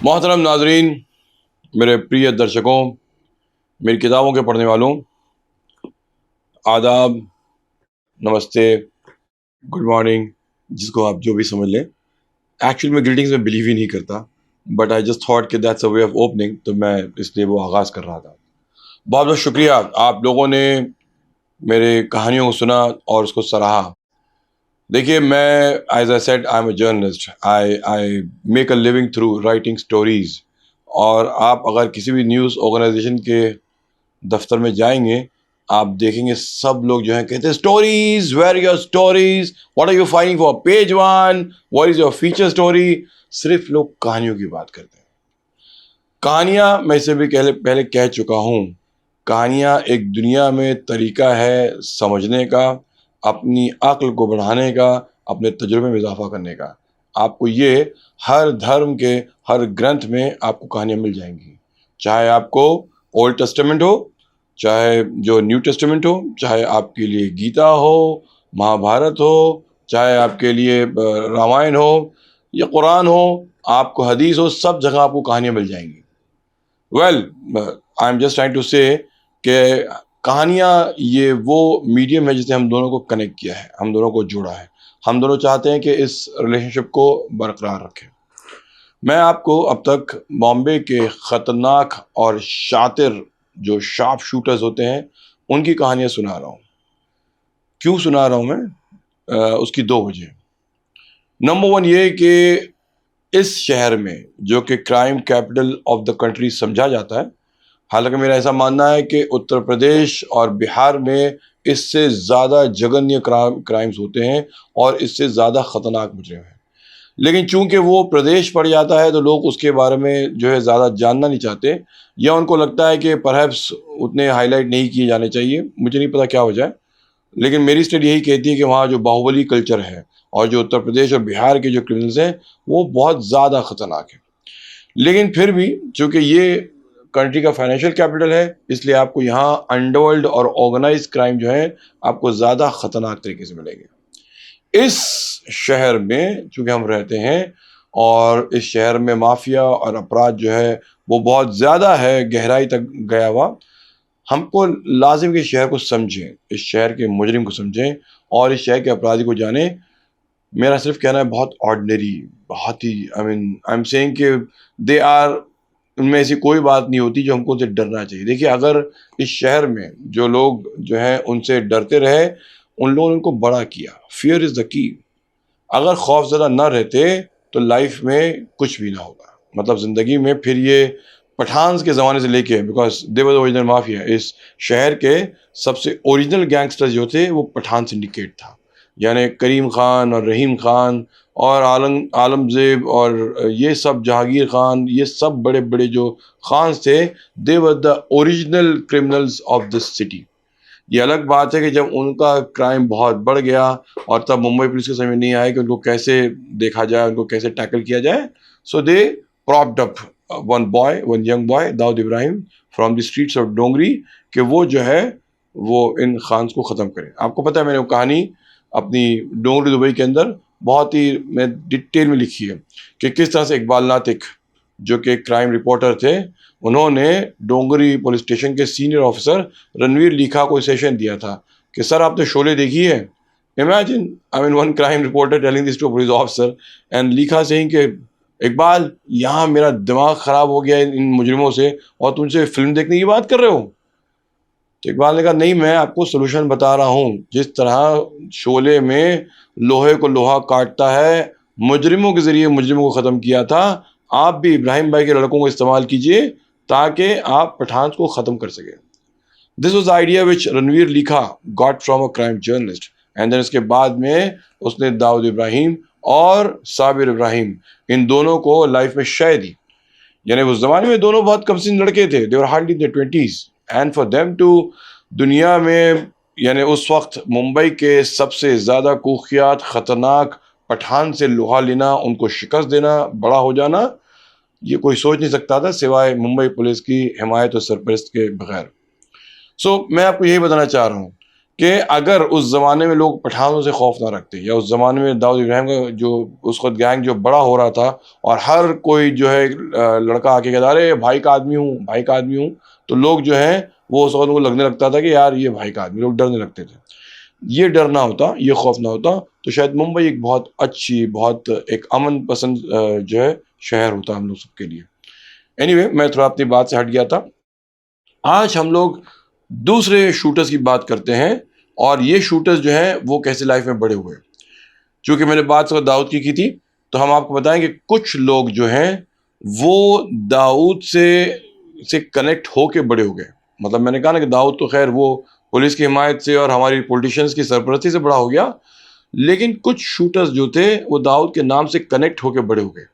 मोहतरम नाजरीन, मेरे प्रिय दर्शकों, मेरी किताबों के पढ़ने वालों, आदाब, नमस्ते, गुड मॉर्निंग, जिसको आप जो भी समझ लें। एक्चुअली मैं ग्रीटिंग्स में बिलीव ही नहीं करता, बट आई जस्ट थॉट कि that's a way of opening, तो मैं इसलिए वो आगाज़ कर रहा था। बहुत बहुत शुक्रिया, आप लोगों ने मेरे कहानियों को सुना और उसको सराहा। देखिए, मैं as I said I am a journalist, I make a living through writing stories. और आप अगर किसी भी न्यूज़ ऑर्गेनाइजेशन के दफ्तर में जाएंगे, आप देखेंगे सब लोग जो है कहते हैं stories, where your stories, what are you finding for page one, what is your feature story. सिर्फ लोग कहानियों की बात करते हैं। कहानियां, मैं इसे भी पहले कह चुका हूं, कहानियां एक दुनिया में तरीका है समझने का, अपनी अक्ल को बढ़ाने का, अपने तजुर्बे में इजाफा करने का। आपको ये हर धर्म के हर ग्रंथ में आपको कहानियां मिल जाएंगी, चाहे आपको ओल्ड टेस्टामेंट हो, चाहे जो न्यू टेस्टामेंट हो, चाहे आपके लिए गीता हो, महाभारत हो, चाहे आपके लिए रामायण हो या कुरान हो, आपको हदीस हो, सब जगह आपको कहानियां मिल जाएंगी। Well, I am just trying to say कि कहानियाँ ये वो मीडियम है जिसने हम दोनों को कनेक्ट किया है, हम दोनों को जोड़ा है। हम दोनों चाहते हैं कि इस रिलेशनशिप को बरकरार रखें। मैं आपको अब तक बॉम्बे के ख़तरनाक और शातिर जो शार्प शूटर्स होते हैं, उनकी कहानियाँ सुना रहा हूँ। क्यों सुना रहा हूँ मैं? उसकी दो वजह। नंबर वन ये कि इस शहर में, जो कि crime capital of the country समझा जाता है, हालांकि मेरा ऐसा मानना है कि उत्तर प्रदेश और बिहार में इससे ज़्यादा जघन्य क्राइम्स होते हैं और इससे ज़्यादा ख़तरनाक मुजरिम हैं। लेकिन चूंकि वो प्रदेश पड़ जाता है तो लोग उसके बारे में जो है ज़्यादा जानना नहीं चाहते, या उनको लगता है कि परहैप्स उतने हाईलाइट नहीं किए जाने चाहिए। मुझे नहीं पता क्या वजह है, लेकिन मेरी स्टडी यही कहती है कि वहाँ जो बाहुबली कल्चर है और जो उत्तर प्रदेश और बिहार के जो क्रिमिनल्स हैं वो बहुत ज़्यादा ख़तरनाक है। लेकिन फिर भी चूंकि ये कंट्री का फाइनेंशियल कैपिटल है, इसलिए आपको यहाँ अंडरवर्ल्ड और ऑर्गेनाइज क्राइम जो है आपको ज़्यादा ख़तरनाक तरीके से मिलेंगे। इस शहर में चूंकि हम रहते हैं और इस शहर में माफिया और अपराध जो है वो बहुत ज़्यादा है, गहराई तक गया हुआ। हमको लाजिम कि शहर को समझें, इस शहर के मुजरिम को समझें और इस शहर के अपराधी को जानें। मेरा सिर्फ कहना है बहुत ऑर्डिनरी, बहुत ही आई एम सेइंग कि दे आर, उनमें ऐसी कोई बात नहीं होती जो हमको उनसे डरना चाहिए। देखिए, अगर इस शहर में जो लोग जो हैं उनसे डरते रहे, उन लोगों ने उनको बड़ा किया। Fear is the key. अगर खौफज़दा ना रहते तो लाइफ में कुछ भी ना होगा, मतलब ज़िंदगी में। फिर ये पठान के ज़माने से लेके, because they were original mafia, इस शहर के सबसे ओरिजिनल गैंगस्टर जो थे वो पठान सिंडिकेट था। यानी करीम खान और रहीम खान और आलमजेब और ये सब, जहांगीर खान, ये सब बड़े बड़े जो खान थे, they were the original criminals of this city. ये अलग बात है कि जब उनका क्राइम बहुत बढ़ गया और तब मुंबई पुलिस को समझ नहीं आया कि उनको कैसे देखा जाए, उनको कैसे टैकल किया जाए। So they propped up one young boy, Dawood Ibrahim, from the streets of Dongri, कि वो जो है वो इन खान्स को ख़त्म करें। आपको पता है, मैंने वो कहानी अपनी डोंगरी दुबई के अंदर बहुत ही मैं डिटेल में लिखी है कि किस तरह से इकबाल नातिक, जो कि क्राइम रिपोर्टर थे, उन्होंने डोंगरी पुलिस स्टेशन के सीनियर ऑफिसर रणवीर लीखा को सेशन दिया था कि सर आपने शोले देखी है। Imagine, I mean, one crime reporter telling this to police officer and Likha saying कि इकबाल, यहाँ मेरा दिमाग ख़राब हो गया इन मुजरिमों से और तुमसे फिल्म देखने की बात कर रहे हो। तो इकबाल ने कहा नहीं, मैं आपको सोल्यूशन बता रहा हूँ। जिस तरह शोले में लोहे को लोहा काटता है, मुजरिमों के ज़रिए मुजरिमों को ख़त्म किया था, आप भी इब्राहिम भाई के लड़कों को इस्तेमाल कीजिए ताकि आप पठान को ख़त्म कर सकें। This was idea which Ranveer Likha got from a crime journalist, and then इसके बाद में उसने दाऊद इब्राहिम और साबिर इब्राहिम, इन दोनों को लाइफ में शय दी। यानी उस ज़माने में दोनों बहुत कम सिन लड़के थे, they were hardly in their 20s, and for them to दुनिया में, यानी उस वक्त मुंबई के सबसे ज़्यादा कुख्यात ख़तरनाक पठान से लोहा लेना, उनको शिकस्त देना, बड़ा हो जाना, ये कोई सोच नहीं सकता था सिवाय मुंबई पुलिस की हिमायत और सरपरस्त के बगैर। सो मैं आपको यही बताना चाह रहा हूँ कि अगर उस ज़माने में लोग पठानों से खौफ ना रखते, या उस ज़माने में दाऊद इब्राहिम का जो उस वक़्त गैंग जो बड़ा हो रहा था और हर कोई जो है लड़का आके कहता अरे भाई का आदमी हूँ, भाई का आदमी हूँ, तो लोग जो हैं वो उस वक़्त उनको लगने लगता था कि यार ये भाई का आदमी, लोग डरने लगते थे। ये डर ना होता, ये खौफ ना होता, तो शायद मुंबई एक बहुत अच्छी, बहुत एक अमन पसंद जो है शहर होता हम लोग सबके लिए। एनीवे, मैं थोड़ा अपनी बात से हट गया था। आज हम लोग दूसरे शूटर्स की बात करते हैं, और ये शूटर्स जो हैं वो कैसे लाइफ में बड़े हुए। चूँकि मैंने बात सुबह दाऊद की थी, तो हम आपको बताएँ कि कुछ लोग जो हैं वो दाऊद से कनेक्ट होके बड़े हो गए। मतलब मैंने कहा ना कि दाऊद तो ख़ैर वो पुलिस की हिमायत से और हमारी पॉलिटिशियंस की सरपरस्ती से बड़ा हो गया, लेकिन कुछ शूटर्स जो थे वो दाऊद के नाम से कनेक्ट होके बड़े हो गए।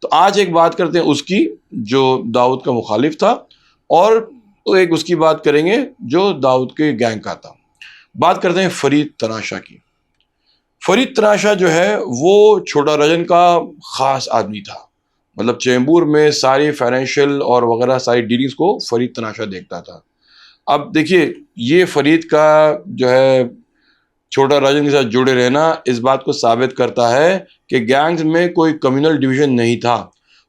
तो आज एक बात करते हैं उसकी, जो दाऊद का मुखालिफ था, और तो एक उसकी बात करेंगे जो दाऊद के गैंग का था। बात करते हैं फरीद तनाशा की। फरीद तनाशा जो है वो छोटा रजन का ख़ास आदमी था। मतलब चेंबूर में सारी फाइनेंशियल और वगैरह सारी डीलिंग्स को फरीद तनाशा देखता था। अब देखिए, ये फरीद का जो है छोटा राजन के साथ जुड़े रहना इस बात को साबित करता है कि गैंग्स में कोई कम्युनल डिवीजन नहीं था।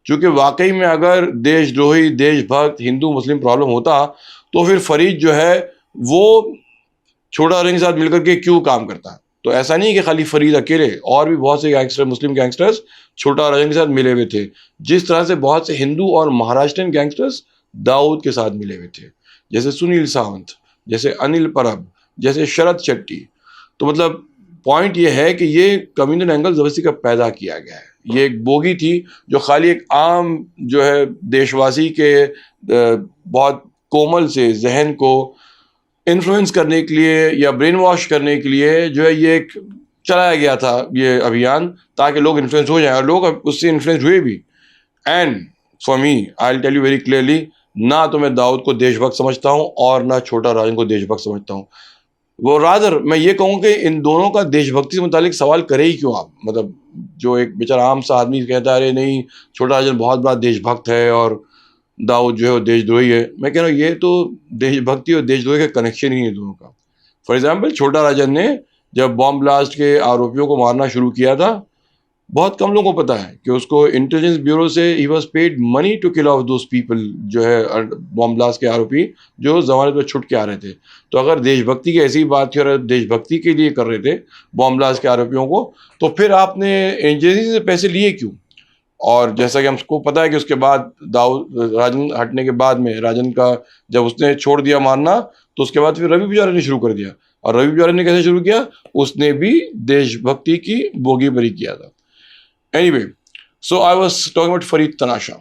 क्योंकि वाकई में अगर देशद्रोही, देशभक्त, हिंदू मुस्लिम प्रॉब्लम होता, तो फिर फरीद जो है वो छोटा राजन के साथ मिलकर के क्यों काम करता। तो ऐसा नहीं कि खाली फरीद अकेले, और भी बहुत से गैंगस्टर, मुस्लिम गैंगस्टर्स छोटा राजन के साथ मिले हुए थे। जिस तरह से बहुत से हिंदू और महाराष्ट्रियन गैंगस्टर्स दाऊद के साथ मिले हुए थे, जैसे सुनील सावंत, जैसे अनिल परब, जैसे शरद शेट्टी। तो मतलब पॉइंट ये है कि ये कम्युनल एंगल ज़बरदस्ती का पैदा किया गया है। ये एक बोगी थी जो खाली एक आम जो है देशवासी के बहुत कोमल से जहन को इन्फ्लुएंस करने के लिए या ब्रेन वॉश करने के लिए जो है ये एक चलाया गया था ये अभियान, ताकि लोग इन्फ्लुएंस हो जाएं, और लोग अब उससे इन्फ्लुएंस हुए भी। And for me, I will tell you very clearly, ना तो मैं दाऊद को देशभक्त समझता हूँ और ना छोटा राजन को देशभक्त समझता हूँ। वो रादर मैं ये कहूँ कि इन दोनों का देशभक्ति से मुतालिक सवाल करे ही क्यों आप। मतलब जो एक बेचारा आम सा आदमी कहता है अरे नहीं, छोटा राजन बहुत बड़ा देशभक्त है और दाऊद जो है वो देशद्रोही है, मैं कह रहा हूँ ये तो देशभक्ति और देशद्रोही का कनेक्शन ही नहीं दोनों का। फॉर एग्जाम्पल, छोटा राजन ने जब बॉम्ब ब्लास्ट के आरोपियों को मारना शुरू किया था, बहुत कम लोगों को पता है कि उसको इंटेलिजेंस ब्यूरो से ही was paid money to kill off those people, जो है बॉम्ब ब्लास्ट के आरोपी जो जमानत पर छुट के आ रहे थे। तो अगर देशभक्ति की ऐसी बात थी और देशभक्ति के लिए कर रहे थे बॉम्ब ब्लास्ट के आरोपियों को, तो फिर आपने एजेंसी से पैसे लिए क्यों? और जैसा कि हमको पता है कि उसके बाद दाऊद राजन हटने के बाद में राजन का जब उसने छोड़ दिया मारना, तो उसके बाद फिर रवि पुजारी ने शुरू कर दिया। और रवि पुजारी ने कैसे शुरू किया? उसने भी देशभक्ति की बोगीबरी किया था। Anyway, so I was talking about Farid Tanasha.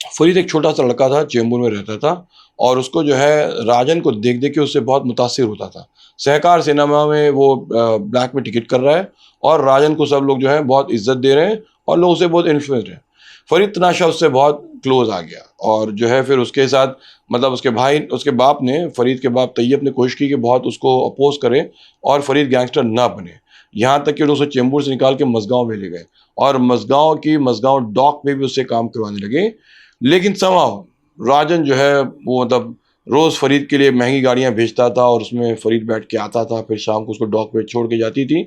Farid एक छोटा सा लड़का था, चेंबूर में रहता था, और उसको जो है राजन को देख देख के उससे बहुत मुतासिर होता था। सहकार सिनेमा में वो ब्लैक में टिकट कर रहा है, और राजन को सब लोग जो है बहुत इज्जत दे रहे हैं, और लोग उससे बहुत इन्फ्लुएंस्ड हैं। फरीद तनाशा उससे बहुत क्लोज आ गया, और जो है फिर उसके साथ मतलब उसके भाई, उसके बाप ने, फरीद के बाप तैयब ने कोशिश की कि बहुत उसको अपोज करें और फरीद गैंगस्टर ना बने। यहाँ तक कि लोग उसे चेंबूर से निकाल के मसगांव में ले गए, और मसगांव डॉक में भी उससे काम करवाने लगे। लेकिन समहाउ राजन जो है वो मतलब रोज़ फरीद के लिए महंगी गाड़ियाँ भेजता था, और उसमें फरीद बैठ के आता था, फिर शाम को उसको डॉक पे छोड़ के जाती थी।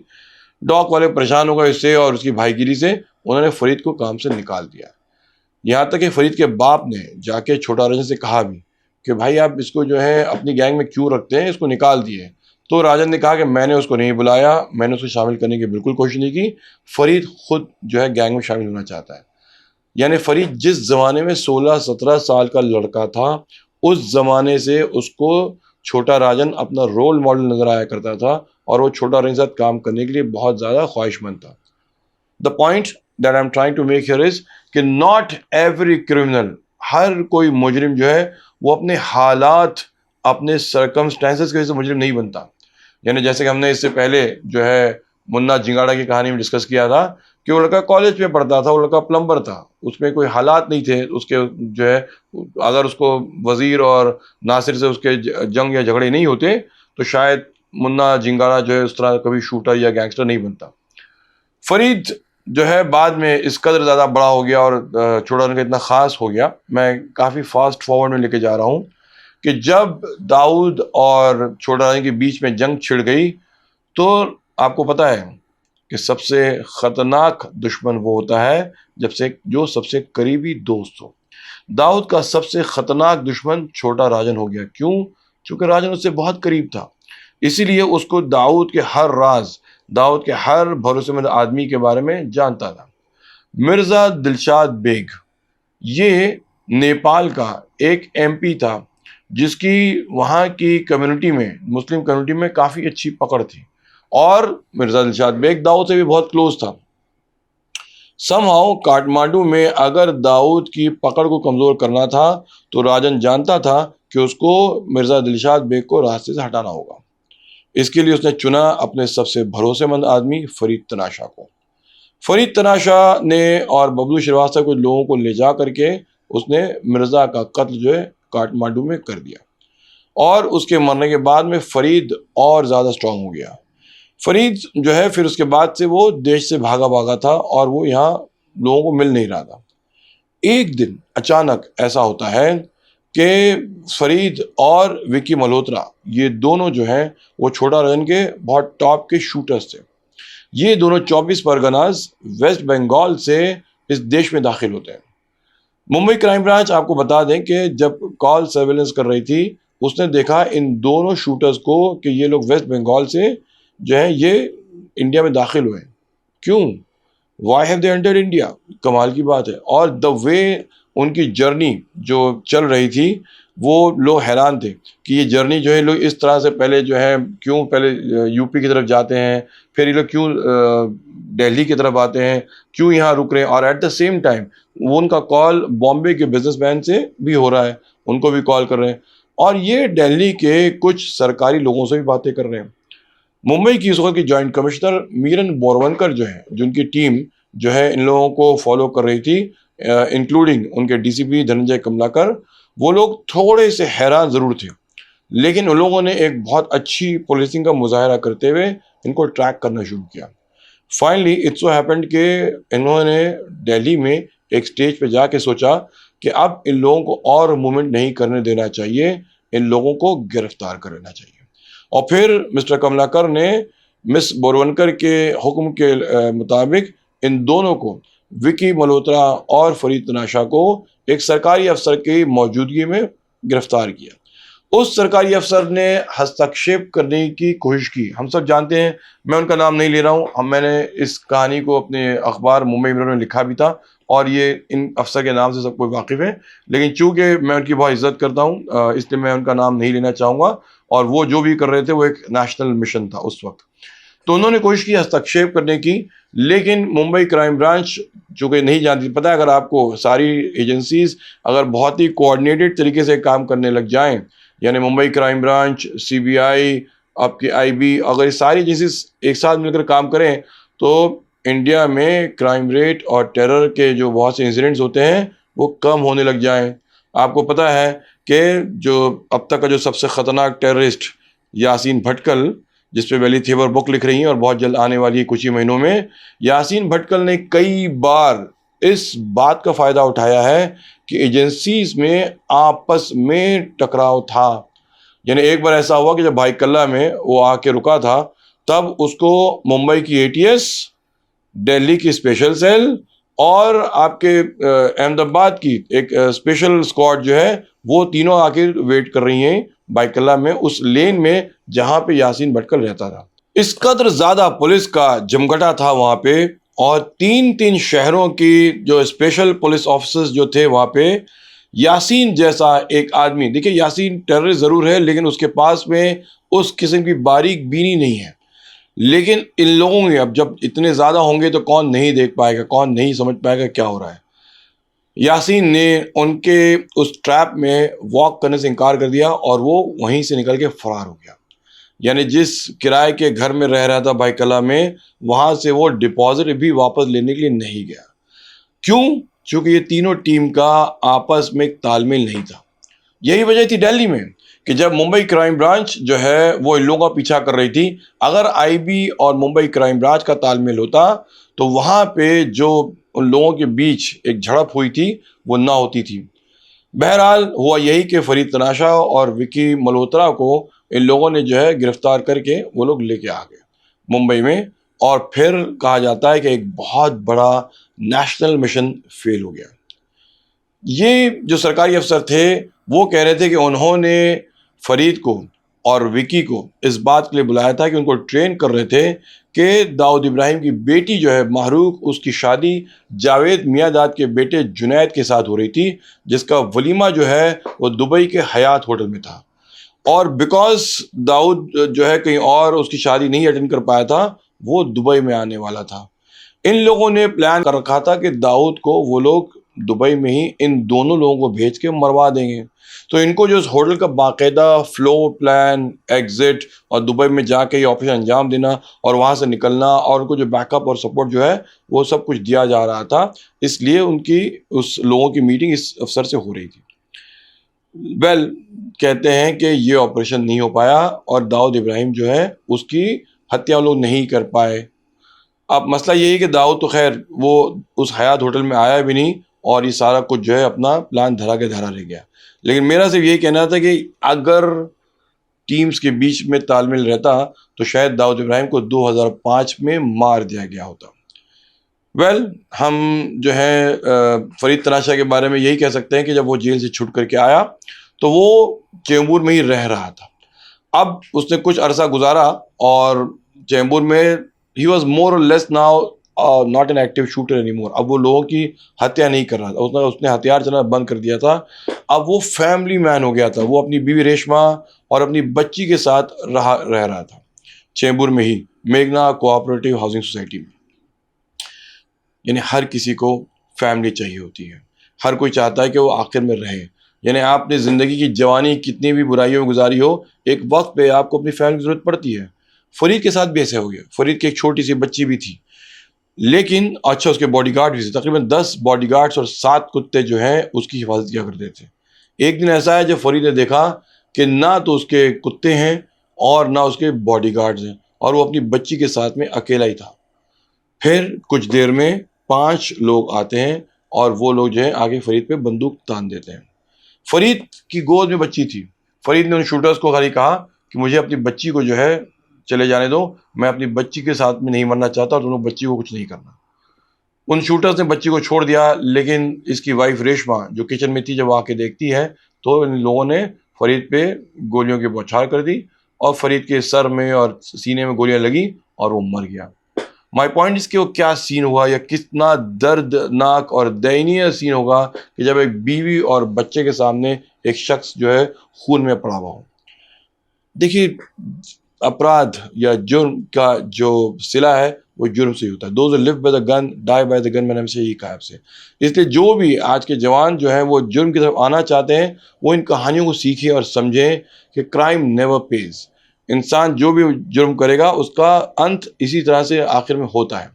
डॉक वाले परेशान हो गए इससे और उसकी भाईगिरी से, उन्होंने फरीद को काम से निकाल दिया। यहाँ तक कि फरीद के बाप ने जाके छोटा राजन से कहा भी कि भाई आप इसको जो है अपनी गैंग में क्यों रखते हैं, इसको निकाल दिए। तो राजन ने कहा कि मैंने उसको नहीं बुलाया, मैंने उसको शामिल करने की बिल्कुल कोशिश नहीं की, फरीद खुद जो है गैंग में शामिल होना चाहता है। यानी फरीद जिस ज़माने में 16-17 साल का लड़का था, उस ज़माने से उसको छोटा राजन अपना रोल मॉडल नज़र आया करता था, और वो छोटा राजन के साथ काम करने के लिए बहुत ज़्यादा ख्वाहिशमंद था। The point that I am trying to make here is कि नॉट एवरी क्रिमिनल, हर कोई मुजरिम जो है वो अपने हालात, अपने सर्कमस्टेंसेस की वजह से मुजरिम नहीं बनता। यानी जैसे कि हमने इससे पहले जो है मुन्ना जिंगाड़ा की कहानी में डिस्कस किया था कि वो लड़का कॉलेज में पढ़ता था, वो लड़का प्लम्बर था, उसमें कोई हालात नहीं थे उसके जो है, अगर उसको वजीर और नासिर से उसके जंग या झगड़े नहीं होते तो शायद मुन्ना जिंगाड़ा जो है उस तरह कभी शूटर या गैंगस्टर नहीं बनता। फरीद जो है बाद में इस कदर ज़्यादा बड़ा हो गया और छोटा उनका इतना ख़ास हो गया, मैं काफ़ी फास्ट फॉरवर्ड में लेके जा रहा हूँ, कि जब दाऊद और छोटा राजन के बीच में जंग छिड़ गई, तो आपको पता है कि सबसे खतरनाक दुश्मन वो होता है जो सबसे करीबी दोस्त हो। दाऊद का सबसे खतरनाक दुश्मन छोटा राजन हो गया। क्यों? क्योंकि राजन उससे बहुत करीब था, इसीलिए उसको दाऊद के हर राज, दाऊद के हर भरोसेमंद आदमी के बारे में जानता था। मिर्जा दिलशाद बेग, ये नेपाल का एक एमपी था जिसकी वहाँ की कम्युनिटी में, मुस्लिम कम्युनिटी में काफ़ी अच्छी पकड़ थी, और मिर्जा दिलशाद बेग दाऊद से भी बहुत क्लोज था। समहाउ काठमांडू में अगर दाऊद की पकड़ को कमज़ोर करना था तो राजन जानता था कि उसको मिर्जा दिलशाद बेग को रास्ते से हटाना होगा। इसके लिए उसने चुना अपने सबसे भरोसेमंद आदमी फरीद तनाशा को। फरीद तनाशा ने और बबलू श्रीवास्तव कुछ लोगों को ले जा करके उसने मिर्जा का कत्ल जो है काठमांडू में कर दिया, और उसके मरने के बाद में फरीद और ज़्यादा स्ट्रांग हो गया। फरीद जो है फिर उसके बाद से वो देश से भागा भागा था और वो यहाँ लोगों को मिल नहीं रहा था। एक दिन अचानक ऐसा होता है कि फरीद और विकी मल्होत्रा, ये दोनों जो हैं वो छोटा राजन के बहुत टॉप के शूटर्स थे। ये दोनों 24 परगनास वेस्ट बंगाल से इस देश में दाखिल होते हैं। मुंबई क्राइम ब्रांच आपको बता दें कि जब कॉल सर्वेलेंस कर रही थी, उसने देखा इन दोनों शूटर्स को कि ये लोग वेस्ट बंगाल से जो है ये इंडिया में दाखिल हुए। क्यों? Why have they entered India? कमाल की बात है। और द वे उनकी जर्नी जो चल रही थी, वो लोग हैरान थे कि ये जर्नी जो है लोग इस तरह से पहले जो है क्यों पहले यूपी की तरफ जाते हैं, फिर ये लोग क्यों दिल्ली की तरफ आते हैं, क्यों यहाँ रुक रहे हैं, और एट द सेम टाइम वो उनका कॉल बॉम्बे के बिजनेसमैन से भी हो रहा है, उनको भी कॉल कर रहे हैं, और ये दिल्ली के कुछ सरकारी लोगों से भी बातें कर रहे हैं। मुंबई की इस वक्त की जॉइंट कमिश्नर मीरन बोरवनकर जो है, जिनकी टीम जो है इन लोगों को फॉलो कर रही थी, इंक्लूडिंग उनके डीसीपी धनंजय कमलाकर, वो लोग थोड़े से हैरान ज़रूर थे, लेकिन उन लोगों ने एक बहुत अच्छी पुलिसिंग का मुजाहरा करते हुए इनको ट्रैक करना शुरू किया। फाइनली इट्स सो हैपेंड कि इन्होंने दिल्ली में एक स्टेज पे जाके सोचा कि अब इन लोगों को और मूवमेंट नहीं करने देना चाहिए, इन लोगों को गिरफ्तार कर लेना चाहिए। और फिर मिस्टर कमलाकर ने मिस बोरवनकर के हुक्म के मुताबिक इन दोनों को, विकी मल्होत्रा और फरीद तनाशा को, एक सरकारी अफसर की मौजूदगी में गिरफ्तार किया। उस सरकारी अफसर ने हस्तक्षेप करने की कोशिश की। हम सब जानते हैं, मैं उनका नाम नहीं ले रहा हूँ, मैंने इस कहानी को अपने अखबार मुंबई मिरर में लिखा भी था, और ये इन अफसर के नाम से सब कोई वाकिफ़ है, लेकिन चूंकि मैं उनकी बहुत इज्जत करता हूँ इसलिए मैं उनका नाम नहीं लेना चाहूँगा। और वो जो भी कर रहे थे वो एक नेशनल मिशन था उस वक्त, तो उन्होंने कोशिश की हस्तक्षेप करने की, लेकिन मुंबई क्राइम ब्रांच चूँकि नहीं जानती, पता है अगर आपको सारी एजेंसीज अगर बहुत ही कोऑर्डिनेटेड तरीके से काम करने लग जाएं, यानी मुंबई क्राइम ब्रांच, सीबीआई, आपकी आईबी, अगर ये सारी एजेंसीज एक साथ मिलकर काम करें तो इंडिया में क्राइम रेट और टेरर के जो बहुत से इंसिडेंट्स होते हैं वो कम होने लग जाएं। आपको पता है कि जो अब तक का जो सबसे ख़तरनाक टेररिस्ट यासीन भटकल, जिस पे वैली थेवर बुक लिख रही हैं और बहुत जल्द आने वाली है कुछ ही महीनों में, यासीन भटकल ने कई बार इस बात का फ़ायदा उठाया है कि एजेंसीज में आपस में टकराव था। यानी एक बार ऐसा हुआ कि जब भाई कल्ला में वो आके रुका था, तब उसको मुंबई की एटीएस, दिल्ली की स्पेशल सेल और आपके अहमदाबाद की एक स्पेशल स्क्वाड जो है, वो तीनों आके वेट कर रही हैं बाइकल्ला में, उस लेन में जहां पे यासीन भटकल रहता था। इस कदर ज्यादा पुलिस का जमघटा था वहां पे, और तीन तीन शहरों की जो स्पेशल पुलिस ऑफिसर्स जो थे वहां पे, यासीन जैसा एक आदमी, देखिए यासीन टेररिस्ट जरूर है लेकिन उसके पास में उस किस्म की बारीक बीनी नहीं है, लेकिन इन लोगों के अब जब इतने ज़्यादा होंगे तो कौन नहीं देख पाएगा, कौन नहीं समझ पाएगा क्या हो रहा है। यासीन ने उनके उस ट्रैप में वॉक करने से इनकार कर दिया और वो वहीं से निकल के फरार हो गया। यानी जिस किराए के घर में रह रहा था भाई कला में, वहाँ से वो डिपॉजिट भी वापस लेने के लिए नहीं गया। क्यों? क्योंकि ये तीनों टीम का आपस में तालमेल नहीं था। यही वजह थी दिल्ली में कि जब मुंबई क्राइम ब्रांच जो है वो इन लोगों का पीछा कर रही थी, अगर आईबी और मुंबई क्राइम ब्रांच का तालमेल होता तो वहाँ पे जो उन लोगों के बीच एक झड़प हुई थी वो ना होती थी। बहरहाल हुआ यही कि फरीद तनाशा और विकी मल्होत्रा को इन लोगों ने जो है गिरफ्तार करके वो लोग लेके आ गए मुंबई में। और फिर कहा जाता है कि एक बहुत बड़ा नेशनल मिशन फेल हो गया। ये जो सरकारी अफसर थे वो कह रहे थे कि उन्होंने फरीद को और विकी को इस बात के लिए बुलाया था कि उनको ट्रेन कर रहे थे कि दाऊद इब्राहिम की बेटी जो है माहरूक, उसकी शादी जावेद मियाँदाद के बेटे जुनैद के साथ हो रही थी, जिसका वलीमा जो है वो दुबई के हयात होटल में था। और बिकॉज दाऊद जो है कहीं और उसकी शादी नहीं अटेंड कर पाया था, वो दुबई में आने वाला था। इन लोगों ने प्लान कर रखा था कि दाऊद को वो लोग दुबई में ही इन दोनों लोगों को भेज के मरवा देंगे। तो इनको जो उस होटल का बाकायदा फ्लो प्लान, एग्जिट और दुबई में जाके ये ऑपरेशन अंजाम देना और वहाँ से निकलना और उनको जो बैकअप और सपोर्ट जो है वो सब कुछ दिया जा रहा था। इसलिए उनकी उस लोगों की मीटिंग इस अफसर से हो रही थी। वेल, कहते हैं कि ये ऑपरेशन नहीं हो पाया और दाऊद इब्राहिम जो है उसकी हत्या लोग नहीं कर पाए। अब मसला यही है कि दाऊद तो खैर वो उस हयात होटल में आया भी नहीं और ये सारा कुछ जो है अपना प्लान धरा के धरा रह गया। लेकिन मेरा सिर्फ यही कहना था कि अगर टीम्स के बीच में तालमेल रहता तो शायद दाऊद इब्राहिम को 2005 में मार दिया गया होता। वेल, हम जो है फरीद तनाशा के बारे में यही कह सकते हैं कि जब वो जेल से छूट करके आया तो वो चेंबूर में ही रह रहा था। अब उसने कुछ अरसा गुजारा और चेंबूर में ही वॉज मोर और less now not an active shooter any more. अब वो लोगों की हत्या नहीं कर रहा था, उसने हथियार चलाना बंद कर दिया था। अब वो फैमिली मैन हो गया था। वो अपनी बीवी रेशमा और अपनी बच्ची के साथ रह रहा था चेंबूर में ही, मेघना कोऑपरेटिव हाउसिंग सोसाइटी में। यानी हर किसी को फैमिली चाहिए होती है, हर कोई चाहता है कि वो आखिर में रहे। यानी आपने ज़िंदगी की जवानी कितनी भी बुराइयों में गुजारी हो, एक वक्त पे आपको अपनी फैमिली की ज़रूरत पड़ती है। फरीद के साथ भी ऐसे हो गया। फरीद की एक छोटी सी बच्ची भी थी, लेकिन अच्छा उसके बॉडीगार्ड भी थे। तकरीबन 10 बॉडीगार्ड्स और 7 कुत्ते जो हैं उसकी हिफाजत किया करते थे। एक दिन ऐसा है जब फरीद ने देखा कि ना तो उसके कुत्ते हैं और ना उसके बॉडीगार्ड्स हैं और वो अपनी बच्ची के साथ में अकेला ही था। फिर कुछ देर में 5 लोग आते हैं और वो लोग जो है आगे फरीद पे बंदूक तान देते हैं। फरीद की गोद में बच्ची थी। फरीद ने उन शूटर्स को खाली कहा कि मुझे अपनी बच्ची को जो है चले जाने दो, मैं अपनी बच्ची के साथ में नहीं मरना चाहता और तुम लोग बच्ची को कुछ नहीं करना। उन शूटर्स ने बच्ची को छोड़ दिया, लेकिन इसकी वाइफ रेशमा जो किचन में थी जब आके देखती है तो इन लोगों ने फरीद पे गोलियों की बौछार कर दी और फरीद के सर में और सीने में गोलियां लगी और वो मर गया। माई पॉइंट इसके वो क्या सीन हुआ या कितना दर्दनाक और दयनीय सीन होगा कि जब एक बीवी और बच्चे के सामने एक शख्स जो है खून में पड़ा हुआ हो। देखिए, अपराध या जुर्म का जो सिला है वो जुर्म से ही होता है। Those live by the gun die by the gun, मैंने हमसे यही कहा आपसे। इसलिए जो भी आज के जवान जो हैं वो जुर्म की तरफ आना चाहते हैं, वो इन कहानियों को सीखें और समझें कि क्राइम नेवर पेज। इंसान जो भी जुर्म करेगा उसका अंत इसी तरह से आखिर में होता है।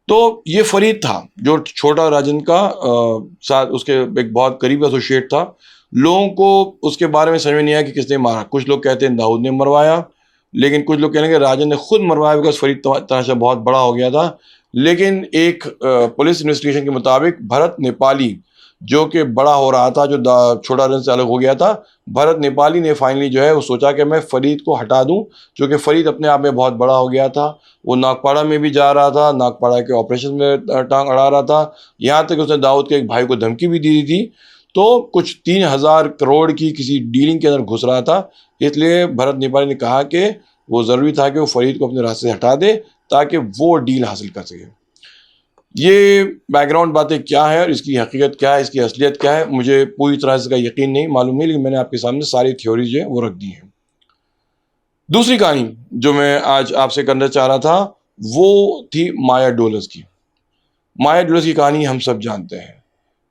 तो ये फरीद था जो छोटा राजन का साथ उसके एक बहुत करीबी एसोसिएट था। लोगों को उसके बारे में समझ में नहीं आया कि किसने मारा। कुछ लोग कहते हैं दाऊद ने मरवाया, लेकिन कुछ लोग कह रहे हैं कि राजन ने खुद मरवाया बिकॉज फरीद तमाशा बहुत बड़ा हो गया था। लेकिन एक पुलिस इन्वेस्टिगेशन के मुताबिक भरत नेपाली जो कि बड़ा हो रहा था, जो छोटा राजन से अलग हो गया था, भरत नेपाली ने फाइनली जो है वो सोचा कि मैं फरीद को हटा दूं, क्योंकि फरीद अपने आप में बहुत बड़ा हो गया था। वो नागपाड़ा में भी जा रहा था, नागपाड़ा के ऑपरेशन में टांग अड़ा रहा था, यहाँ तक उसने दाऊद के एक भाई को धमकी भी दी थी। तो कुछ 3,000 करोड़ की किसी डीलिंग के अंदर घुस रहा था। इसलिए भरत नेपाली ने कहा कि वो ज़रूरी था कि वो फरीद को अपने रास्ते से हटा दे ताकि वो डील हासिल कर सके। ये बैकग्राउंड बातें क्या है और इसकी हकीकत क्या है, इसकी असलियत क्या है, मुझे पूरी तरह से इसका यकीन नहीं मालूम नहीं, लेकिन मैंने आपके सामने सारी थ्योरीज जो है वो रख दी हैं। दूसरी कहानी जो मैं आज आपसे करना चाह रहा था वो थी माया डोलस की। माया डोलस की कहानी हम सब जानते हैं।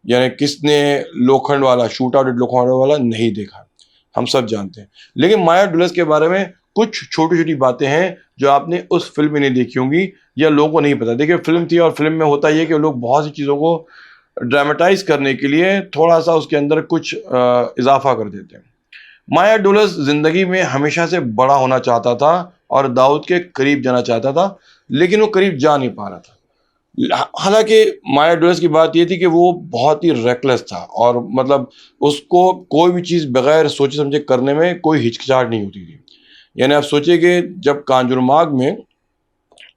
यानी किसने लोखंड वाला शूट आउट लोखंड वाला नहीं देखा, हम सब जानते हैं। लेकिन माया डुलस के बारे में कुछ छोटी छोटी बातें हैं जो आपने उस फिल्म में नहीं देखी होंगी या लोगों को नहीं पता। देखिए, फिल्म थी और फिल्म में होता ये कि लोग बहुत सी चीज़ों को ड्रामेटाइज करने के लिए थोड़ा सा उसके अंदर कुछ इजाफा कर देते हैं। माया डुलस जिंदगी में हमेशा से बड़ा होना चाहता था और दाऊद के करीब जाना चाहता था, लेकिन वो करीब जा नहीं पा रहा था। हालांकि माया डुलस की बात ये थी कि वो बहुत ही रेकलेस था और मतलब उसको कोई भी चीज़ बगैर सोचे समझे करने में कोई हिचकिचाहट नहीं होती थी। यानी आप सोचिए कि जब कांजुरमार्ग में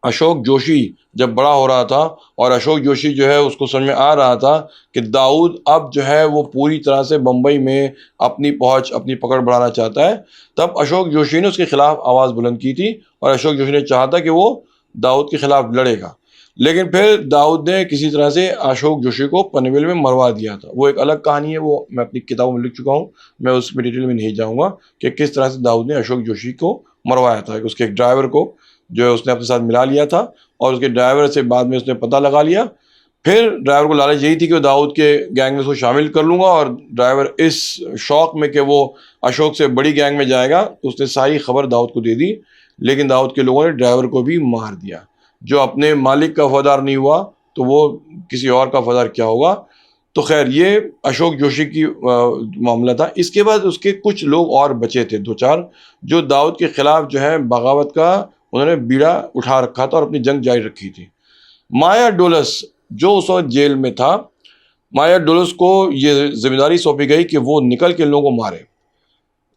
अशोक जोशी जब बड़ा हो रहा था और अशोक जोशी जो है उसको समझ में आ रहा था कि दाऊद अब जो है वो पूरी तरह से बम्बई में अपनी पहुंच अपनी पकड़ बढ़ाना चाहता है, तब अशोक जोशी ने उसके खिलाफ आवाज़ बुलंद की थी और अशोक जोशी ने चाहा था कि वो दाऊद के खिलाफ लड़ेगा। लेकिन फिर दाऊद ने किसी तरह से अशोक जोशी को पनवेल में मरवा दिया था। वो एक अलग कहानी है, वो मैं अपनी किताबों में लिख चुका हूँ, मैं उसमें डिटेल में नहीं जाऊँगा कि किस तरह से दाऊद ने अशोक जोशी को मरवाया था। उसके एक ड्राइवर को जो है उसने अपने साथ मिला लिया था और उसके ड्राइवर से बाद में उसने पता लगा लिया। फिर ड्राइवर को लालच यही थी कि वो दाऊद के गैंग में उसको शामिल कर लूँगा और ड्राइवर इस शौक में कि वो अशोक से बड़ी गैंग में जाएगा, उसने सारी खबर दाऊद को दे दी। लेकिन दाऊद के लोगों ने ड्राइवर को भी मार दिया। जो अपने मालिक का वफादार नहीं हुआ तो वो किसी और का वफादार क्या होगा। तो खैर ये अशोक जोशी की मामला था। इसके बाद उसके कुछ लोग और बचे थे, दो चार, जो दाऊद के खिलाफ जो है बगावत का उन्होंने बीड़ा उठा रखा था और अपनी जंग जारी रखी थी। माया डोलस जो उस वक्त जेल में था, माया डोलस को ये जिम्मेदारी सौंपी गई कि वो निकल के लोगों को मारे।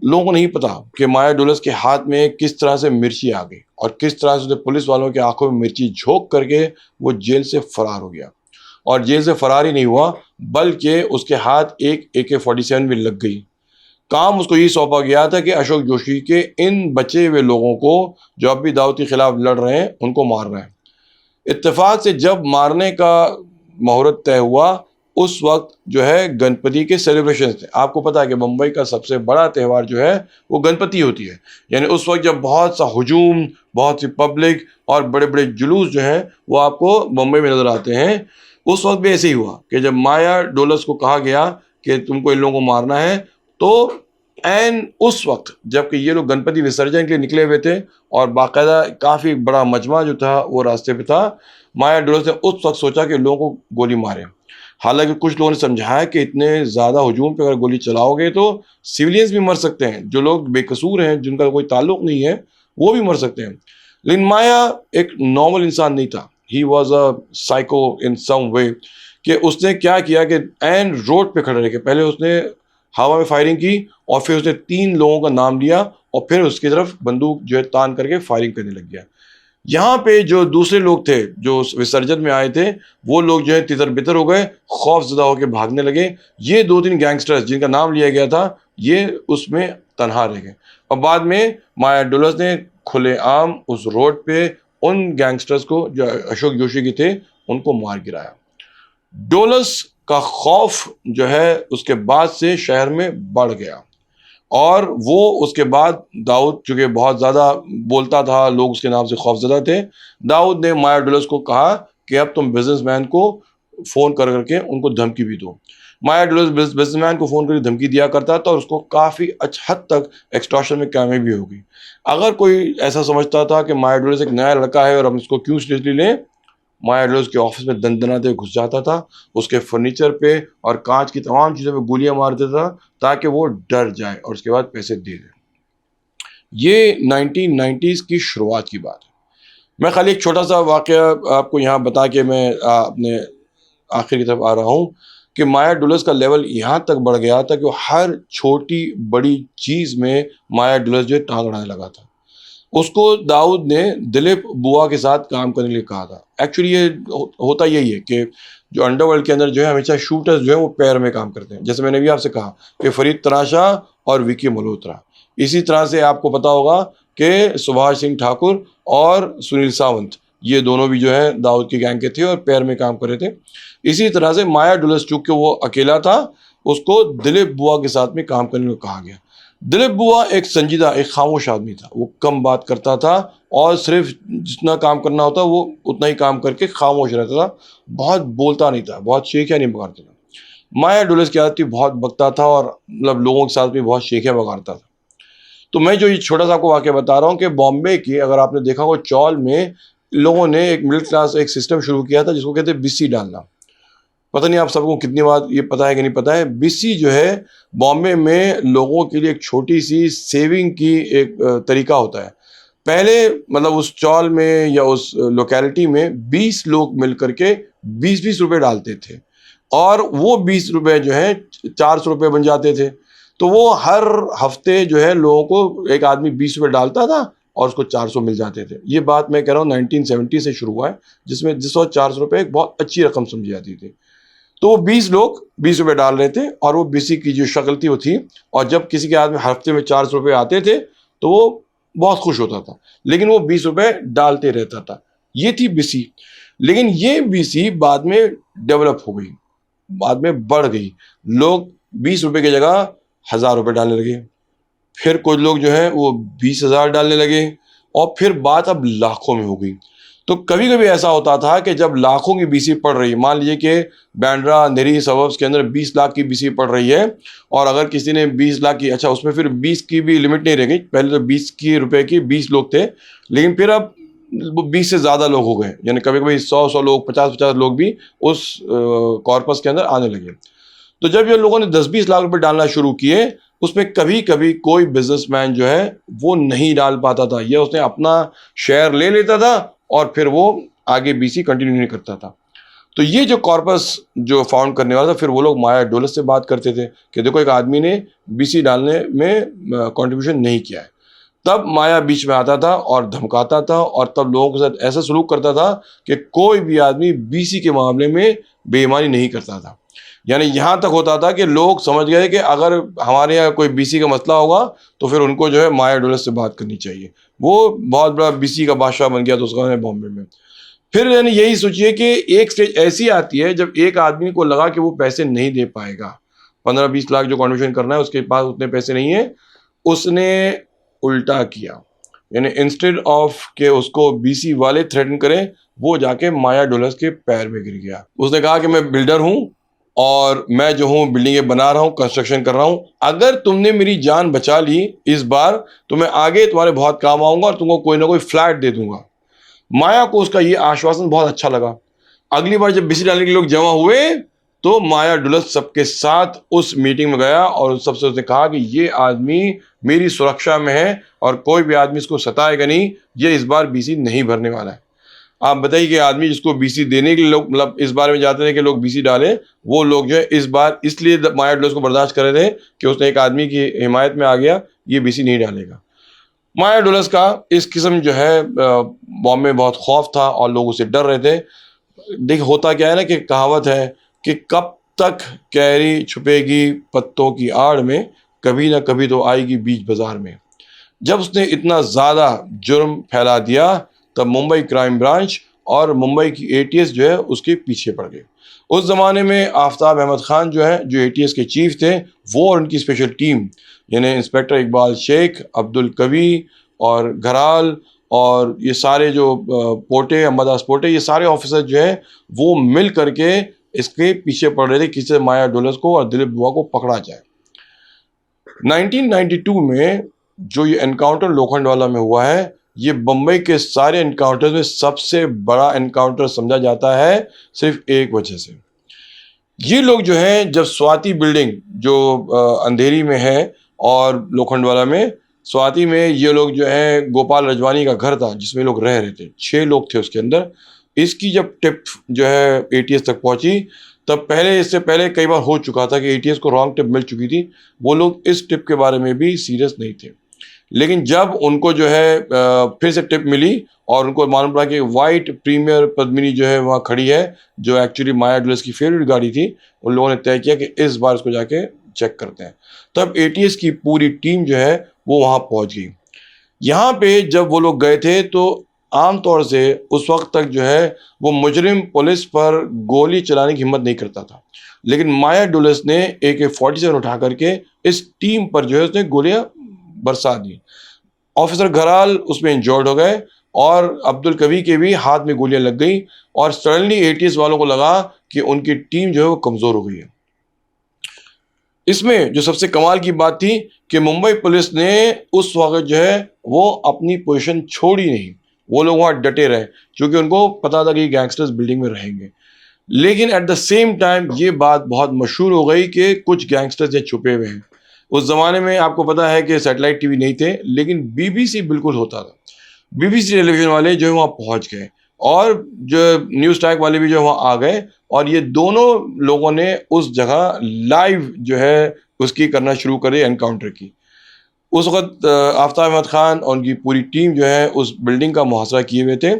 लोगों को नहीं पता कि माया डोलस के हाथ में किस तरह से मिर्ची आ गई और किस तरह से उसने पुलिस वालों की आंखों में मिर्ची झोंक करके वो जेल से फरार हो गया। और जेल से फरार ही नहीं हुआ बल्कि उसके हाथ एक AK-47 भी लग गई। काम उसको ये सौंपा गया था कि अशोक जोशी के इन बचे हुए लोगों को जो अब भी दाऊद के खिलाफ लड़ रहे हैं उनको मारना है। इत्तेफाक से जब मारने का मुहूर्त तय हुआ उस वक्त जो है गणपति के सेलिब्रेशन थे। आपको पता है कि मुंबई का सबसे बड़ा त्यौहार जो है वो गणपति होती है। यानी उस वक्त जब बहुत सा हुजूम, बहुत सी पब्लिक और बड़े बड़े जुलूस जो हैं वो आपको मुंबई में नजर आते हैं। उस वक्त भी ऐसे ही हुआ कि जब माया डोलस को कहा गया कि तुमको इन लोगों को मारना है, तो एन उस वक्त जबकि ये लोग गणपति विसर्जन के लिए निकले हुए थे और बाकायदा काफ़ी बड़ा मजमा जो था वो रास्ते पे था, माया डोलस ने उस वक्त सोचा कि लोगों को गोली मारे। हालांकि कुछ लोगों ने समझाया कि इतने ज़्यादा हुजूम पे अगर गोली चलाओगे तो सिविलियंस भी मर सकते हैं, जो लोग बेकसूर हैं जिनका कोई ताल्लुक नहीं है वो भी मर सकते हैं। लेकिन माया एक नॉर्मल इंसान नहीं था, ही वॉज अ साइको इन सम वे। कि उसने क्या किया कि एन रोड पे खड़े रह के पहले उसने हवा में फायरिंग की और फिर उसने 3 लोगों का नाम लिया और फिर उसकी तरफ बंदूक जो है तान करके फायरिंग करने लग गया। यहाँ पे जो दूसरे लोग थे जो उस विसर्जन में आए थे वो लोग जो है तितर बितर हो गए, खौफजदा होकर भागने लगे। ये 2-3 गैंगस्टर्स जिनका नाम लिया गया था ये उसमें तनहा रह गए और बाद में माया डुलस ने खुलेआम उस रोड पे उन गैंगस्टर्स को जो अशोक जोशी के थे उनको मार गिराया। डोलस का खौफ जो है उसके बाद से शहर में बढ़ गया और वो उसके बाद दाऊद चूंकि बहुत ज़्यादा बोलता था, लोग उसके नाम से खौफजदा थे, दाऊद ने माया डुलस को कहा कि अब तुम बिजनेसमैन को फ़ोन कर करके उनको धमकी भी दो। माया डुलस बिजनेसमैन को फ़ोन करके धमकी दिया करता था और उसको काफ़ी अच्छा हद तक एक्सटॉर्शन में कामयाबी भी होगी। अगर कोई ऐसा समझता था कि माया डुलस एक नया लड़का है और हम इसको क्यों सीरियसली लें, माया डुलस के ऑफिस में दंदनाते हुए घुस जाता था, उसके फर्नीचर पे और कांच की तमाम चीज़ों पे गोलियां मार देता था ताकि वो डर जाए और उसके बाद पैसे दे दे। ये 1990s की शुरुआत की बात है। मैं खाली एक छोटा सा वाकया आपको यहाँ बता के मैं अपने आखिर की तरफ आ रहा हूँ कि माया डुलस का लेवल यहाँ तक बढ़ गया था कि वो हर छोटी बड़ी चीज़ में माया डुलस जो है टांग अड़ाने लगा था। उसको दाऊद ने दिलीप बुआ के साथ काम करने के लिए कहा था। एक्चुअली ये होता यही है कि जो अंडरवर्ल्ड के अंदर जो है हमेशा शूटर्स जो है वो पैर में काम करते हैं। जैसे मैंने भी आपसे कहा कि फरीद तराशा और विकी मल्होत्रा, इसी तरह से आपको पता होगा कि सुभाष सिंह ठाकुर और सुनील सावंत, ये दोनों भी जो है दाऊद के गैंग के थे और पैर में काम कर रहे थे। इसी तरह से माया डुलस चूंकि वो अकेला था, उसको दिलीप बुआ के साथ में काम करने को कहा गया। दिलीप बुआ एक संजीदा, एक खामोश आदमी था। वो कम बात करता था और सिर्फ जितना काम करना होता वो उतना ही काम करके खामोश रहता था। बहुत बोलता नहीं था, बहुत शेखियाँ नहीं बगाड़ता था। माया डुलस की आदत थी, बहुत बकता था और मतलब लोगों के साथ भी बहुत शेखियाँ बगाड़ता था। तो मैं जो ये छोटा सा आपको वाक़या बता रहा हूँ कि बॉम्बे की अगर आपने देखा हो चौल में लोगों ने एक मिडिल क्लास एक सिस्टम शुरू किया था जिसको कहते हैं बिस्सी डालना। पता नहीं आप सबको कितनी बार ये पता है कि नहीं पता है। बिस्सी जो है बॉम्बे में लोगों के लिए एक छोटी सी सेविंग की एक तरीका होता है। पहले मतलब उस चौल में या उस लोकेलिटी में 20 लोग मिल करके 20-20 रुपए डालते थे और वो 20 रुपए जो है 400 रुपए बन जाते थे। तो वो हर हफ्ते जो है लोगों को एक आदमी 20 रुपए डालता था और उसको 400 मिल जाते थे। ये बात मैं कह रहा हूँ 1970 से शुरू हुआ है, जिसमें जिस वक्त 400 रुपए एक बहुत अच्छी रकम समझी जाती थी। तो वो 20 लोग 20 रुपए डाल रहे थे और वो बीसी की जो शक्ल थी वो थी। और जब किसी के हाथ में हफ्ते में 400 रुपए आते थे तो वो बहुत खुश होता था, लेकिन वो 20 रुपए डालते रहता था। ये थी बीसी। लेकिन ये बीसी बाद में डेवलप हो गई, बाद में बढ़ गई। लोग 20 रुपए की जगह 1000 रुपए डालने लगे, फिर कुछ लोग जो है वो 20,000 डालने लगे और फिर बात अब लाखों में हो गई। तो कभी कभी ऐसा होता था कि जब लाखों की बीसी पड़ रही, मान लीजिए कि बांद्रा अंधेरी सबर्ब्स के अंदर 20 लाख की बीसी पड़ रही है और अगर किसी ने 20 लाख की, अच्छा उसमें फिर 20 की भी लिमिट नहीं रह गई, पहले तो 20 की रुपए की 20 लोग थे, लेकिन फिर अब वो 20 से ज़्यादा लोग हो गए, यानी कभी कभी 100 लोग, 50 लोग भी उस कॉर्पस के अंदर आने लगे। तो जब ये लोगों ने 10-20 लाख रुपए डालना शुरू किए, उसमें कभी कभी कोई बिजनेसमैन जो है वो नहीं डाल पाता था, या उसने अपना शेयर ले लेता था और फिर वो आगे बीसी कंटिन्यू नहीं करता था। तो ये जो कॉर्पस जो फाउंड करने वाला था, फिर वो लोग माया डुलस से बात करते थे कि देखो एक आदमी ने बीसी डालने में कंट्रीब्यूशन नहीं किया है। तब माया बीच में आता था और धमकाता था और तब लोगों के साथ ऐसा सलूक करता था कि कोई भी आदमी बीसी के मामले में बेईमानी नहीं करता था। यानी यहाँ तक होता था कि लोग समझ गए कि अगर हमारे यहाँ कोई बीसी का मसला होगा तो फिर उनको जो है माया डुलस से बात करनी चाहिए। वो बहुत बड़ा बीसी का बादशाह बन गया तो उसका बॉम्बे में। फिर यानी यही सोचिए कि एक स्टेज ऐसी आती है जब एक आदमी को लगा कि वो पैसे नहीं दे पाएगा, 15-20 लाख जो कॉन्ट्रीब्यूशन करना है उसके पास उतने पैसे नहीं है। उसने उल्टा किया, यानी इंस्टेड ऑफ के उसको बीसी वाले थ्रेटन करें, वो जाके माया डुलस के पैर में गिर गया। उसने कहा कि मैं बिल्डर हूं और मैं जो हूँ बिल्डिंगें बना रहा हूँ, कंस्ट्रक्शन कर रहा हूँ, अगर तुमने मेरी जान बचा ली इस बार तो मैं आगे तुम्हारे बहुत काम आऊंगा और तुमको कोई ना कोई फ्लैट दे दूंगा। माया को उसका ये आश्वासन बहुत अच्छा लगा। अगली बार जब बीसी डालने के लोग जमा हुए तो माया डुलस सबके साथ उस मीटिंग में गया और सबसे उसने कहा कि ये आदमी मेरी सुरक्षा में है और कोई भी आदमी इसको सताएगा नहीं, ये इस बार बीसी नहीं भरने वाला है। आप बताइए कि आदमी जिसको बीसी देने के लिए लोग मतलब इस बारे में चाहते थे कि लोग बीसी डालें, वो लोग जो है इस बार इसलिए माया डुलस को बर्दाश्त कर रहे थे कि उसने एक आदमी की हिमायत में आ गया, ये बीसी नहीं डालेगा। माया डुलस का इस किस्म जो है बॉम्बे में बहुत खौफ था और लोग उसे डर रहे थे। देख होता क्या है ना कि कहावत है कि कब तक कैरी छुपेगी पत्तों की आड़ में, कभी ना कभी तो आएगी बीच बाजार में। जब उसने इतना ज़्यादा जुर्म फैला दिया तब मुंबई क्राइम ब्रांच और मुंबई की एटीएस जो है उसके पीछे पड़ गए। उस ज़माने में आफ्ताब अहमद खान जो है जो एटीएस के चीफ थे, वो और उनकी स्पेशल टीम यानी इंस्पेक्टर इकबाल शेख, अब्दुल कवी और घराल और ये सारे जो पोटे, अम्बादास पोटे, ये सारे ऑफिसर जो है वो मिल करके इसके पीछे पड़ रहे थे किसी माया डुलस को और दिलीप बुआ को पकड़ा जाए। 1992 में जो ये एनकाउंटर लोखंडवाला में हुआ है, ये बम्बई के सारे एनकाउंटर्स में सबसे बड़ा एनकाउंटर समझा जाता है, सिर्फ एक वजह से। ये लोग जो हैं जब स्वाति बिल्डिंग जो अंधेरी में है और लोखंडवाला में, स्वाति में ये लोग जो है गोपाल रजवानी का घर था जिसमें लोग रह रहे थे, 6 लोग थे उसके अंदर। इसकी जब टिप जो है एटीएस तक पहुंची तब पहले इससे पहले कई बार हो चुका था कि एटीएस को रॉन्ग टिप मिल चुकी थी, वो लोग इस टिप के बारे में भी सीरियस नहीं थे। लेकिन जब उनको जो है फिर से टिप मिली और उनको मालूम पड़ा कि वाइट प्रीमियर पद्मिनी जो है वहाँ खड़ी है, जो एक्चुअली माया डुलस की फेवरेट गाड़ी थी, उन लोगों ने तय किया कि इस बार इसको जाके चेक करते हैं। तब एटीएस की पूरी टीम जो है वो वहाँ पहुँच गई। यहाँ पे जब वो लोग गए थे तो आमतौर से उस वक्त तक जो है वो मुजरिम पुलिस पर गोली चलाने की हिम्मत नहीं करता था, लेकिन माया डुलस ने AK-47 उठा करके इस टीम पर जो है उसने गोलियां बरसा दी। ऑफिसर घराल उसमें इंजर्ड हो गए और अब्दुल कवी के भी हाथ में गोलियां लग गई और सडनली एटीएस वालों को लगा कि उनकी टीम जो है वो कमजोर हो गई है। इसमें जो सबसे कमाल की बात थी कि मुंबई पुलिस ने उस वक्त जो है वो अपनी पोजीशन छोड़ी नहीं, वो लोग वहां डटे रहे क्योंकि उनको पता था कि गैंगस्टर्स बिल्डिंग में रहेंगे। लेकिन एट द सेम टाइम ये बात बहुत मशहूर हो गई कि कुछ गैंगस्टर्स ये छुपे हुए हैं। उस जमाने में आपको पता है कि सैटेलाइट टीवी नहीं थे, लेकिन बीबीसी बिल्कुल होता था। BBC टेलीविज़न वाले जो है वहाँ पहुँच गए और जो न्यूज़ टाइप वाले भी जो है वहाँ आ गए और ये दोनों लोगों ने उस जगह लाइव जो है उसकी करना शुरू करी एनकाउंटर की। उस वक़्त आफ़ताब अहमद ख़ान और उनकी पूरी टीम जो है उस बिल्डिंग का मुहासरा किए हुए थे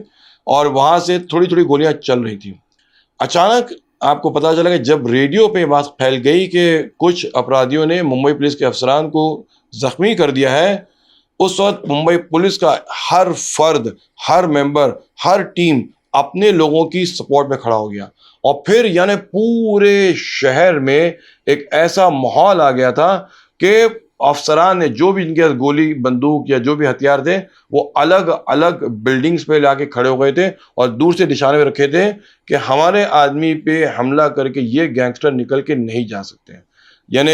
और वहाँ से थोड़ी-थोड़ी गोलियाँ चल रही थी। अचानक आपको पता चला कि जब रेडियो पे बात फैल गई कि कुछ अपराधियों ने मुंबई पुलिस के अफ़सरान को ज़ख्मी कर दिया है, उस वक़्त मुंबई पुलिस का हर फ़र्द, हर मेंबर, हर टीम अपने लोगों की सपोर्ट में खड़ा हो गया और फिर यानी पूरे शहर में एक ऐसा माहौल आ गया था कि अफ़सरान ने जो भी इनके पास गोली, बंदूक या जो भी हथियार थे, वो अलग-अलग बिल्डिंग्स पे लाके खड़े हो गए थे और दूर से निशाने में रखे थे कि हमारे आदमी पे हमला करके ये गैंगस्टर निकल के नहीं जा सकते हैं। यानी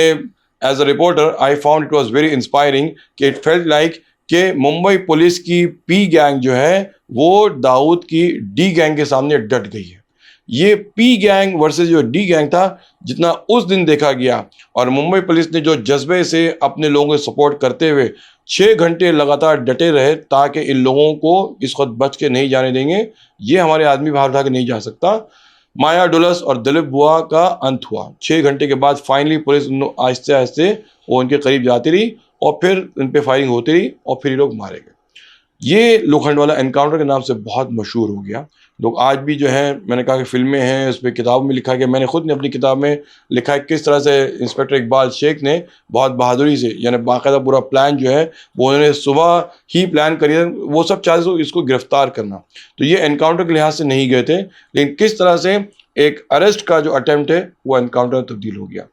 as a reporter I found it was very inspiring कि इट फेल्ट लाइक कि मुंबई पुलिस की पी गैंग जो है वो दाऊद की डी गैंग के सामने डट गई है। ये पी गैंग वर्सेस जो डी गैंग था, जितना उस दिन देखा गया और मुंबई पुलिस ने जो जज्बे से अपने लोगों को सपोर्ट करते हुए 6 घंटे लगातार डटे रहे ताकि इन लोगों को इस वक्त बच के नहीं जाने देंगे, ये हमारे आदमी बाहर उठा के नहीं जा सकता। माया डुलस और दिलीप बुआ का अंत हुआ 6 घंटे के बाद। फाइनली पुलिस आहिस्ते आहिस्ते वो उनके करीब जाती रही और फिर उन पे फायरिंग होती रही और फिर ये लोग मारे गए। ये लोखंडवाला एनकाउंटर के नाम से बहुत मशहूर हो गया। लोग आज भी जो है, मैंने कहा कि फ़िल्में हैं, उस पे किताब में लिखा गया, मैंने खुद ने अपनी किताब में लिखा है किस तरह से इंस्पेक्टर इकबाल शेख ने बहुत बहादुरी से, यानी बाकायदा पूरा प्लान जो है वो उन्होंने सुबह ही प्लान करी है। वो सब चाहते थे इसको गिरफ्तार करना, तो ये एनकाउंटर के लिहाज से नहीं गए थे, लेकिन किस तरह से एक अरेस्ट का जो अटेम्प्ट है वो एनकाउंटर में तब्दील हो गया।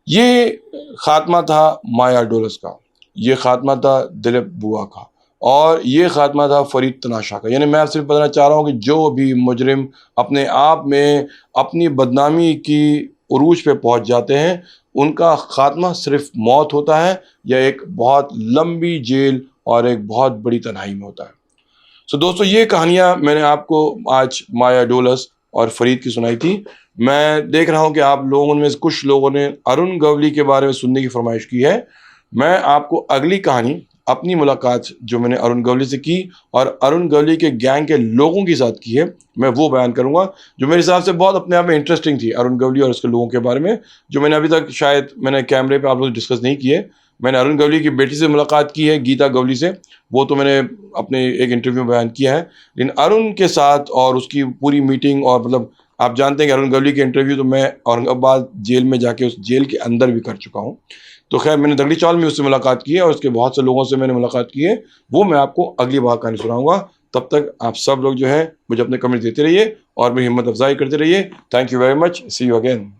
ये खात्मा था माया डोलस का, ये खात्मा था दिलीप बुआ का और ये खात्मा था फरीद तनाशा का। यानी मैं सिर्फ बताना चाह रहा हूँ कि जो भी मुजरिम अपने आप में अपनी बदनामी की उरूज पे पहुंच जाते हैं, उनका खात्मा सिर्फ मौत होता है या एक बहुत लंबी जेल और एक बहुत बड़ी तन्हाई में होता है। सो दोस्तों, ये कहानियाँ मैंने आपको आज माया डोलस और फरीद की सुनाई थी। मैं देख रहा हूँ कि आप लोगों में से कुछ लोगों ने अरुण गवली के बारे में सुनने की फरमाइश की है। मैं आपको अगली कहानी, अपनी मुलाकात जो मैंने अरुण गवली से की और अरुण गवली के गैंग के लोगों के साथ की है, मैं वो बयान करूँगा, जो मेरे हिसाब से बहुत अपने आप में इंटरेस्टिंग थी अरुण गवली और उसके लोगों के बारे में, जो मैंने अभी तक शायद मैंने कैमरे पे आप लोग डिस्कस नहीं किए। मैंने अरुण गवली की बेटी से मुलाकात की है, गीता गवली से, वो तो मैंने अपने एक इंटरव्यू में बयान किया है। लेकिन अरुण के साथ और उसकी पूरी मीटिंग, और मतलब आप जानते हैं कि अरुण गवली के इंटरव्यू तो मैं औरंगाबाद जेल में जाके उस जेल के अंदर भी कर चुका हूँ। तो खैर, मैंने दगड़ी चौल में उससे मुलाकात की है और उसके बहुत से लोगों से मैंने मुलाकात की है, वो मैं आपको अगली बार कहानी सुनाऊंगा। तब तक आप सब लोग जो है मुझे अपने कमेंट देते रहिए और मेरी हिम्मत अफजाई करते रहिए। Thank you very much, see you again.